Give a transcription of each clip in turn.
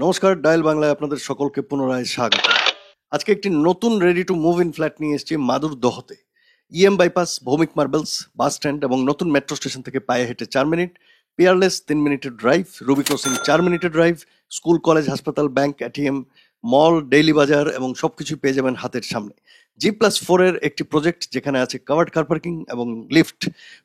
নমস্কার, ডায়াল বাংলায় আপনাদের সকলকে পুনরায় স্বাগত। আজকে একটি নতুন ready to move in flat নিয়ে এসেছি মাদুর দহতে। EM bypass, Bhowmick marbles, bus stand এবং নতুন মেট্রো স্টেশন থেকে পায়ে হেঁটে 4 মিনিট, পিয়ারলেস 3 মিনিটের ড্রাইভ, রুবি ক্রসিং 4 মিনিটের ড্রাইভ, স্কুল, কলেজ, হাসপাতাল, ব্যাংক, এটিএম, মল, ডেইলি বাজার এবং সবকিছু পেয়ে যাবেন হাতের সামনে। G+4 এর একটি প্রজেক্ট যেখানে আছে কাভার্ড কার পার্কিং এবং লিফট।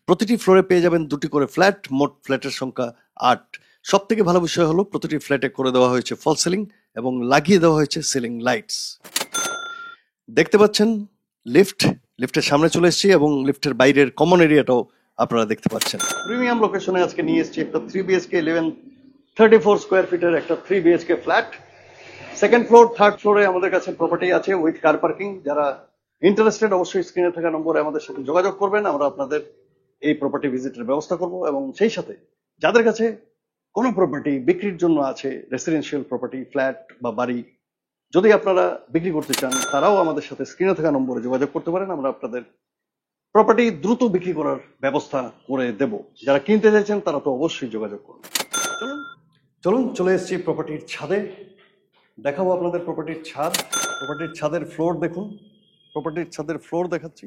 প্রতিটি ফ্লোরে পেয়ে যাবেন 2টি করে ফ্ল্যাট, মোট ফ্ল্যাটের সংখ্যা 8। সব থেকে ভালো বিষয় হলো প্রতিটি ফ্ল্যাটে করে দেওয়া হয়েছে ফল সিলিং এবং লাগিয়ে দেওয়া হয়েছে সিলিং লাইটস। দেখতে পাচ্ছেন লিফটের সামনে চলে এসেছি এবং লিফটের বাইরের কমন এরিয়াটাও আপনারা দেখতে পাচ্ছেন। প্রিমিয়াম লোকেশনে আজকে নিয়ে এসেছি একটা 3 বিএইচকে 1134 স্কোয়ার ফিটের একটা 3 BHK flat. Second floor, third ফ্লোরে আমাদের কাছে প্রপার্টি আছে উইথ কার পার্কিং। যারা ইন্টারেস্টেড অবশ্যই স্ক্রিনে থাকা নম্বরে আমাদের সাথে যোগাযোগ করবেন, আমরা আপনাদের এই প্রপার্টি ভিজিটের ব্যবস্থা করব। এবং সেই সাথে যাদের কাছে কোনো প্রপার্টি বিক্রির জন্য আছে, রেসিডেন্সিয়াল প্রপার্টি, ফ্ল্যাট বা বাড়ি, যদি আপনারা বিক্রি করতে চান তারাও আমাদের সাথে স্ক্রিনে থাকা নম্বরে যোগাযোগ করতে পারেন। আমরা আপনাদের প্রপার্টি দ্রুত বিক্রি করার ব্যবস্থা করে দেব। যারা কিনতে চাইছেন তারা তো অবশ্যই যোগাযোগ করুন। চলুন চলে এসেছি প্রপার্টির ছাদে, দেখাবো আপনাদের প্রপার্টির ছাদ। প্রপার্টির ছাদের ফ্লোর দেখুন, প্রপার্টির ছাদের ফ্লোর দেখাচ্ছি,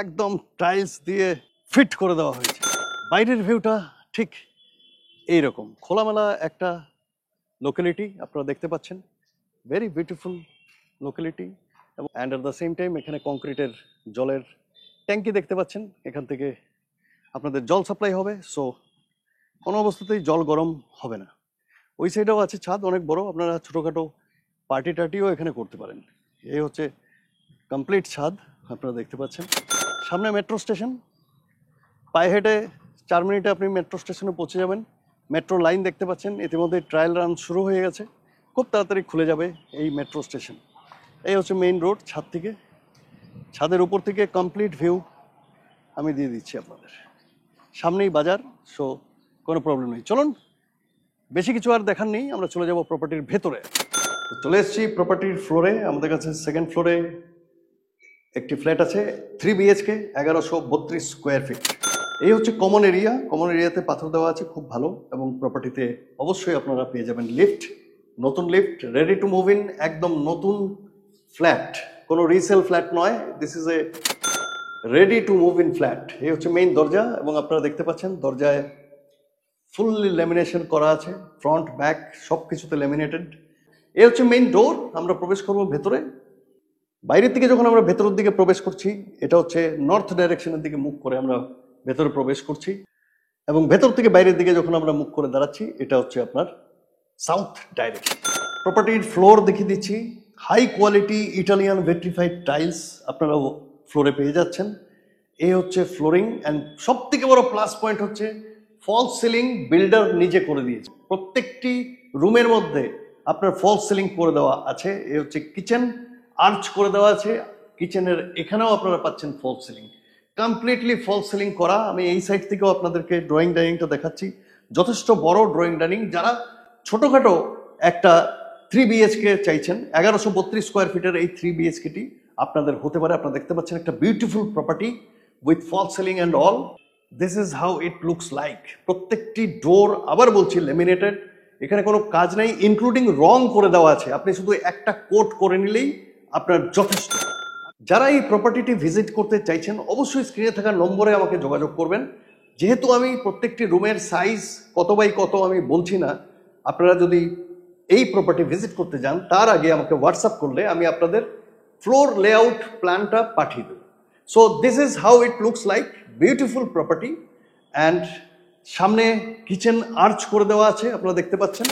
একদম টাইলস দিয়ে ফিট করে দেওয়া হয়েছে। বাইরের ভিউটা ঠিক এইরকম খোলামেলা একটা লোকালিটি আপনারা দেখতে পাচ্ছেন, ভেরি বিউটিফুল লোকালিটি। এবং and at the same time এখানে কংক্রিটের জলের ট্যাঙ্কি দেখতে পাচ্ছেন, এখান থেকে আপনাদের জল সাপ্লাই হবে। সো কোনো অবস্থাতেই জল গরম হবে না। ওই সাইডেও আছে ছাদ অনেক বড়, আপনারা ছোটোখাটো পার্টি টার্টিও এখানে করতে পারেন। এই হচ্ছে কমপ্লিট ছাদ আপনারা দেখতে পাচ্ছেন। সামনে মেট্রো স্টেশন, পায়ে হেঁটে 4 মিনিটে আপনি মেট্রো স্টেশনে পৌঁছে যাবেন। মেট্রো লাইন দেখতে পাচ্ছেন, ইতিমধ্যে ট্রায়াল রান শুরু হয়ে গেছে, খুব তাড়াতাড়ি খুলে যাবে এই মেট্রো স্টেশন। এই হচ্ছে মেইন রোড। ছাদ থেকে, ছাদের উপর থেকে কমপ্লিট ভিউ আমি দিয়ে দিচ্ছি আপনাদের। সামনেই বাজার, সো কোনো প্রবলেম নেই। চলুন, বেশি কিছু আর দেখার নেই, আমরা চলে যাব প্রপার্টির ভেতরে। চলে এসেছি প্রপার্টির ফ্লোরে। আমাদের কাছে সেকেন্ড ফ্লোরে একটি ফ্ল্যাট আছে 3 বিএইচকে 1132 স্কোয়ার ফিট। এই হচ্ছে কমন এরিয়া। কমন এরিয়াতে পাথর দেওয়া আছে, খুব ভালো। এবং প্রপার্টিতে অবশ্যই আপনারা পেয়ে যাবেন লিফট, নতুন lift, ready to move in, একদম নতুন ফ্ল্যাট, কোনো রিসেল ফ্ল্যাট নয়। This is a ready to move in flat. এই হচ্ছে মেইন দরজা এবং আপনারা দেখতে পাচ্ছেন দরজায় ফুললি ল্যামিনেশন করা আছে, ফ্রন্ট ব্যাক সব কিছুতে ল্যামিনেটেড। এই হচ্ছে মেইন ডোর। আমরা প্রবেশ করব ভেতরে। বাইরের দিকে যখন আমরা ভেতরের দিকে প্রবেশ করছি, এটা হচ্ছে নর্থ ডাইরেকশনের দিকে মুখ করে আমরা ভেতরে প্রবেশ করছি। এবং ভেতর থেকে বাইরের দিকে যখন আমরা মুখ করে দাঁড়াচ্ছি, এটা হচ্ছে আপনার সাউথ ডাইরেকশন। প্রপার্টির ফ্লোর দেখিয়ে দিচ্ছি, high quality Italian vitrified tiles আপনারা ফ্লোরে পেয়ে যাচ্ছেন। এই হচ্ছে ফ্লোরিং। অ্যান্ড সব থেকে বড় প্লাস পয়েন্ট হচ্ছে ফলস সিলিং বিল্ডার নিজে করে দিয়েছে। প্রত্যেকটি রুমের মধ্যে আপনার ফলস সিলিং করে দেওয়া আছে। এই হচ্ছে কিচেন, আর্চ করে দেওয়া আছে। কিচেনের এখানেও আপনারা পাচ্ছেন false ceiling, completely false ceiling করা। আমি এই সাইড থেকেও আপনাদেরকে ড্রয়িং ডাইনিংটা দেখাচ্ছি, যথেষ্ট বড় ড্রয়িং ডাইনিং। যারা ছোটোখাটো একটা 3 বিএইচকে চাইছেন, 1132 স্কোয়ার ফিটের এই 3 বিএইচকেটি আপনাদের হতে পারে। আপনারা দেখতে পাচ্ছেন একটা beautiful property with false ceiling and all. This is how it looks like. প্রত্যেকটি ডোর, আবার বলছি, ল্যামিনেটেড। এখানে কোনো কাজ নেই, ইনক্লুডিং রং করে দেওয়া আছে। আপনি শুধু একটা কোট করে নিলেই আপনার যথেষ্ট। যারা এই প্রপার্টিটি ভিজিট করতে চাইছেন অবশ্যই স্ক্রিনে থাকা নম্বরে আমাকে যোগাযোগ করবেন। যেহেতু আমি প্রত্যেকটি রুমের সাইজ কত বাই কত আমি বলছি না, আপনারা যদি এই প্রপার্টি ভিজিট করতে যান তার আগে আমাকে হোয়াটসঅ্যাপ করলে আমি আপনাদের ফ্লোর লেআউট প্ল্যানটা পাঠিয়ে দেব। So this is how it looks like, beautiful property. And সামনে কিচেন আর্চ করে দেওয়া আছে, আপনারা দেখতে পাচ্ছেন।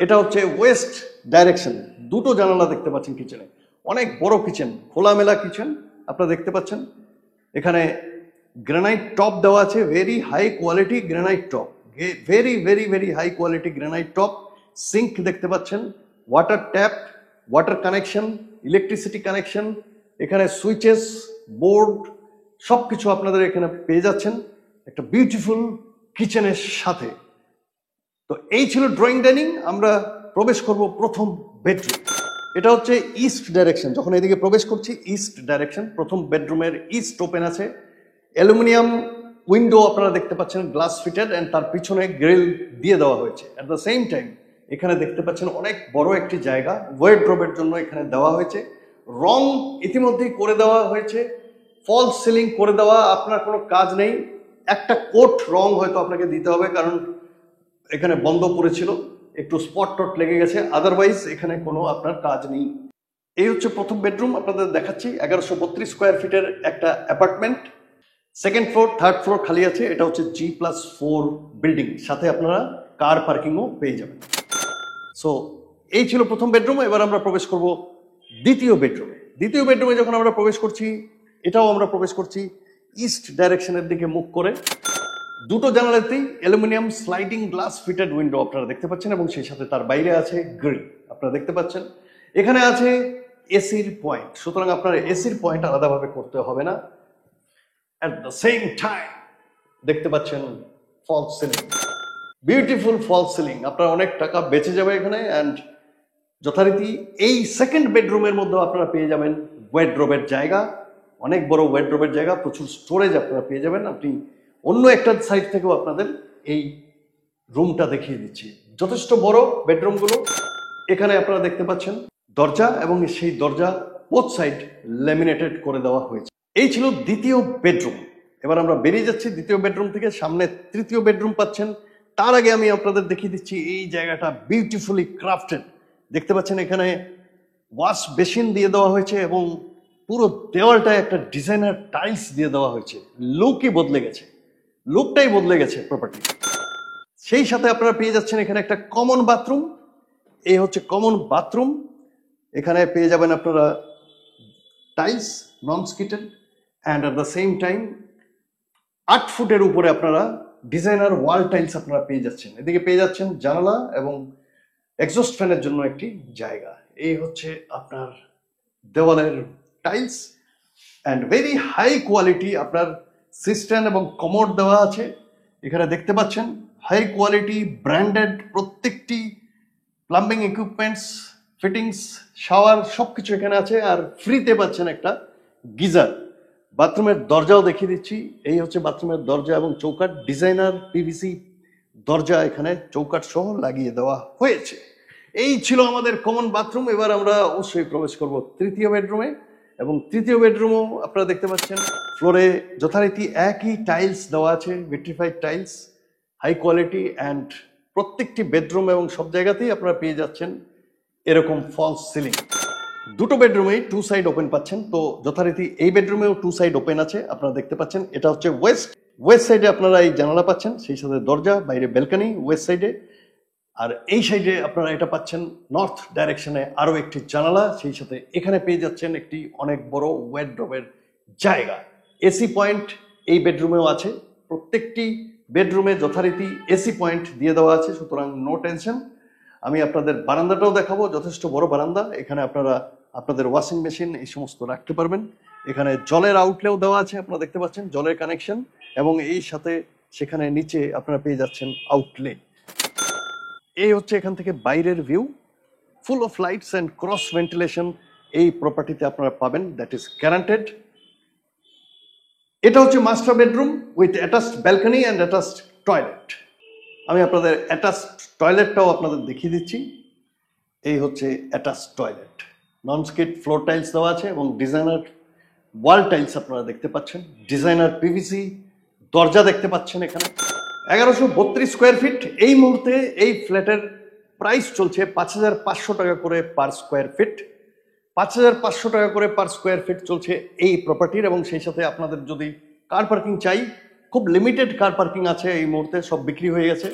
এটা হচ্ছে ওয়েস্ট ডাইরেকশন, 2টো জানালা দেখতে পাচ্ছেন কিচেনে, অনেক বড় কিচেন, খোলামেলা কিচেন আপনারা দেখতে পাচ্ছেন। এখানে গ্রানাইট টপ দেওয়া আছে, very high quality granite top, very very very high quality granite top. Sink দেখতে পাচ্ছেন, water tap, water connection, electricity connection, এখানে সুইচেস, বোর্ড সব কিছু আপনাদের এখানে পেয়ে যাচ্ছেন একটা বিউটিফুল কিচেনের সাথে। তো এই ছিল ড্রয়িং ডাইনিং। আমরা প্রবেশ করব প্রথম বেডরুম। এটা হচ্ছে ইস্ট ডাইরেকশন। যখন এদিকে প্রবেশ করছি, ইস্ট ডাইরেকশন, প্রথম বেডরুমের ইস্ট ওপেন আছে। অ্যালুমিনিয়াম উইন্ডো আপনারা দেখতে পাচ্ছেন, গ্লাস ফিটেড, অ্যান্ড তার পিছনে গ্রিল দিয়ে দেওয়া হয়েছে। অ্যাট দ্য সেম টাইম এখানে দেখতে পাচ্ছেন অনেক বড় একটি জায়গা ওয়ার্ডরোবের জন্য এখানে দেওয়া হয়েছে। রং ইতিমধ্যেই করে দেওয়া হয়েছে, ফলস সিলিং করে দেওয়া, আপনার কোনো কাজ নেই। একটা কোট রং হয়তো আপনাকে দিতে হবে, কারণ এখানে বন্ধ পড়েছিল, একটু স্পট টট লেগে গেছে, আদারওয়াইজ এখানে কোনো আপনার কাজ নেই। এই হচ্ছে প্রথম বেডরুম, আপনাদের দেখাচ্ছি। 1132 স্কোয়ার ফিটের একটা apartment, second floor, third floor খালি আছে। এটা হচ্ছে G+4 বিল্ডিং, সাথে আপনারা কার পার্কিংও পেয়ে যাবেন। সো এই ছিল প্রথম বেডরুম। এবার আমরা প্রবেশ করব দ্বিতীয় বেডরুমে। দ্বিতীয় বেডরুমে যখন আমরা প্রবেশ করছি, এটাও আমরা প্রবেশ করছি ইস্ট ডাইরেকশনের দিকে মুখ করে। দুটো জানালাতেই aluminium sliding glass fitted window আপনারা দেখতে পাচ্ছেন, এবং সেই সাথে তার বাইরে আছে গ্রিল আপনারা দেখতে পাচ্ছেন। এখানে আছে এসির পয়েন্ট, সুতরাং আপনার এসির পয়েন্ট আলাদাভাবে করতে হবে না। অ্যাট দ্য সেম টাইম দেখতে পাচ্ছেন false ceiling, beautiful false ceiling, আপনার অনেক টাকা বেঁচে যাবে এখানে। অ্যান্ড যথারীতি এই সেকেন্ড বেডরুমের মধ্যে আপনারা পেয়ে যাবেন ওয়ার্ডরোবের জায়গা, অনেক বড় ওয়ার্ডরোবের জায়গা, প্রচুর স্টোরেজ আপনারা পেয়ে যাবেন। আপনি অন্য একটা সাইড থেকেও আপনাদের এই রুমটা দেখিয়ে দিচ্ছি, যথেষ্ট বড় বেডরুমগুলো। এখানে আপনারা দেখতে পাচ্ছেন দরজা, এবং সেই দরজা বোথ সাইড ল্যামিনেটেড করে দেওয়া হয়েছে। এই ছিল দ্বিতীয় বেডরুম। এবার আমরা বেরিয়ে যাচ্ছি দ্বিতীয় বেডরুম থেকে, সামনে তৃতীয় বেডরুম পাচ্ছেন। তার আগে আমি আপনাদের দেখিয়ে দিচ্ছি এই জায়গাটা বিউটিফুলি ক্রাফটেড। দেখতে পাচ্ছেন এখানে ওয়াশ বেসিন দিয়ে দেওয়া হয়েছে, এবং পুরো দেওয়ালটায় একটা ডিজাইনার টাইলস দিয়ে দেওয়া হয়েছে। লুকই বদলে গেছে, লুকটাই বদলে গেছে প্রপার্টি। সেই সাথে আপনারা পেয়ে যাচ্ছেন এখানে একটা কমন বাথরুম। এই হচ্ছে কমন বাথরুম, এখানে পেয়ে যাবেন আপনারা tiles non skirted, and at the same time 8 ফুটের উপরে আপনারা ডিজাইনার ওয়াল টাইলস আপনারা পেয়ে যাচ্ছেন। এদিকে পেয়ে যাচ্ছেন জানালা এবং এক্সস্ট ফ্যানের জন্য একটি জায়গা। এই হচ্ছে আপনার দেওয়ালের tiles, and very high quality আপনার সিস্টেম এবং কমোড দেওয়া আছে। এখানে দেখতে পাচ্ছেন হাই কোয়ালিটি ব্র্যান্ডেড প্রত্যেকটি প্লাম্বিং ইকুইপমেন্টস, ফিটিংস, শাওয়ার সবকিছু এখানে আছে। আর ফ্রিতে পাচ্ছেন একটা গিজার। বাথরুমের দরজাও দেখিয়ে দিচ্ছি। এই হচ্ছে বাথরুমের দরজা এবং চৌকাঠ, ডিজাইনার পিভিসি দরজা এখানে চৌকাঠ সহ লাগিয়ে দেওয়া হয়েছে। এই ছিল আমাদের কমন বাথরুম। এবার আমরা অবশ্যই প্রবেশ করব তৃতীয় বেডরুমে, এবং তৃতীয় বেডরুমও আপনারা দেখতে পাচ্ছেন ফ্লোরে যথারীতি একই টাইলস দেওয়া আছে, vitrified tiles, high quality. And প্রত্যেকটি বেডরুম এবং সব জায়গাতেই আপনারা পেয়ে যাচ্ছেন এরকম ফলস সিলিং। দুটো বেডরুমেই 2 সাইড ওপেন পাচ্ছেন। তো যথারীতি এই বেডরুমেও 2 সাইড ওপেন আছে, আপনারা দেখতে পাচ্ছেন। এটা হচ্ছে ওয়েস্ট সাইডে আপনারা এই জানালা পাচ্ছেন, সেই সাথে দরজা, বাইরে ব্যালকনি ওয়েস্ট সাইডে। আর এই সাইডে আপনারা এটা পাচ্ছেন নর্থ ডাইরেকশনে আরো একটি জানালা, সেই সাথে এখানে পেয়ে যাচ্ছেন একটি অনেক বড় ওয়ার্ডরোবের জায়গা। এসি পয়েন্ট এই বেডরুমেও আছে, প্রত্যেকটি বেডরুমে যথারীতি এসি পয়েন্ট দিয়ে দেওয়া আছে, সুতরাং নো টেনশন। আমি আপনাদের বারান্দাটাও দেখাবো, যথেষ্ট বড় বারান্দা। এখানে আপনারা আপনাদের ওয়াশিং মেশিন এই সমস্ত রাখতে পারবেন। এখানে জলের আউটলেও দেওয়া আছে, আপনারা দেখতে পাচ্ছেন জলের কানেকশন, এবং এই সাথে সেখানে নিচে আপনারা পেয়ে যাচ্ছেন আউটলেট। এই হচ্ছে এখান থেকে বাইরের view, full of lights and cross ventilation এই প্রপার্টিতে আপনারা পাবেন, দ্যাট ইজ গ্যারান্টেড। এটা হচ্ছে master bedroom with attached balcony and attached toilet. আমি আপনাদের অ্যাটাচড টয়লেটটাও আপনাদের দেখিয়ে দিচ্ছি। এই হচ্ছে অ্যাটাচড টয়লেট, নন স্কিড ফ্লোর টাইলস দেওয়া আছে, এবং ডিজাইনার ওয়াল টাইলস আপনারা দেখতে পাচ্ছেন, ডিজাইনার পিভিসি দরজা দেখতে পাচ্ছেন। এখানে 1132 স্কোয়ার ফিট। এই মুহূর্তে এই ফ্ল্যাটের প্রাইস চলছে 5500 টাকা করে পার স্কোয়ার ফিট। 5500 টাকা করে পার স্কোয়ার ফিট চলছে এই প্রপার্টির। এবং সেই সাথে আপনাদের যদি কার পার্কিং চাই, খুব লিমিটেড কার পার্কিং আছে এই মুহূর্তে, সব বিক্রি হয়ে গেছে।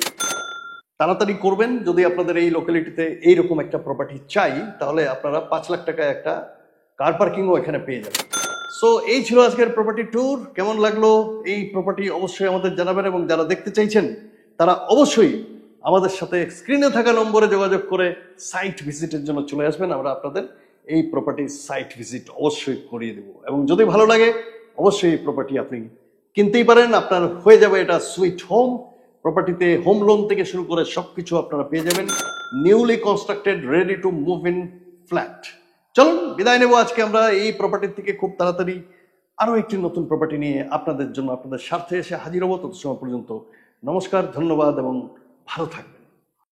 তাড়াতাড়ি করবেন, যদি আপনাদের এই লোকালিটিতে এইরকম একটা প্রপার্টি চাই, তাহলে আপনারা 5 লাখ টাকায় একটা কার পার্কিংও এখানে পেয়ে যাবেন। সো এই ছিল আজকের প্রপার্টি ট্যুর। কেমন লাগলো এই প্রপার্টি অবশ্যই আমাদের জানাবেন, এবং যারা দেখতে চাইছেন তারা অবশ্যই আমাদের সাথে স্ক্রিনে থাকা নম্বরে যোগাযোগ করে সাইট ভিজিটের জন্য চলে আসবেন। আমরা আপনাদের এই প্রপার্টির সাইট ভিজিট অবশ্যই করিয়ে দেব, এবং যদি ভালো লাগে অবশ্যই এই প্রপার্টি আপনি কিনতেই পারেন। আপনার হয়ে যাবে এটা সুইট হোম। প্রপার্টিতে হোম লোন থেকে শুরু করে সবকিছু আপনারা পেয়ে যাবেন, newly constructed ready to move in flat. চলুন বিদায় নেব আজকে আমরা এই প্রপার্টির থেকে। খুব তাড়াতাড়ি আরো একটি নতুন প্রপার্টি নিয়ে আপনাদের জন্য, আপনাদের স্বার্থে এসে হাজির হবো। তত সময় পর্যন্ত নমস্কার, ধন্যবাদ এবং ভালো থাকবেন।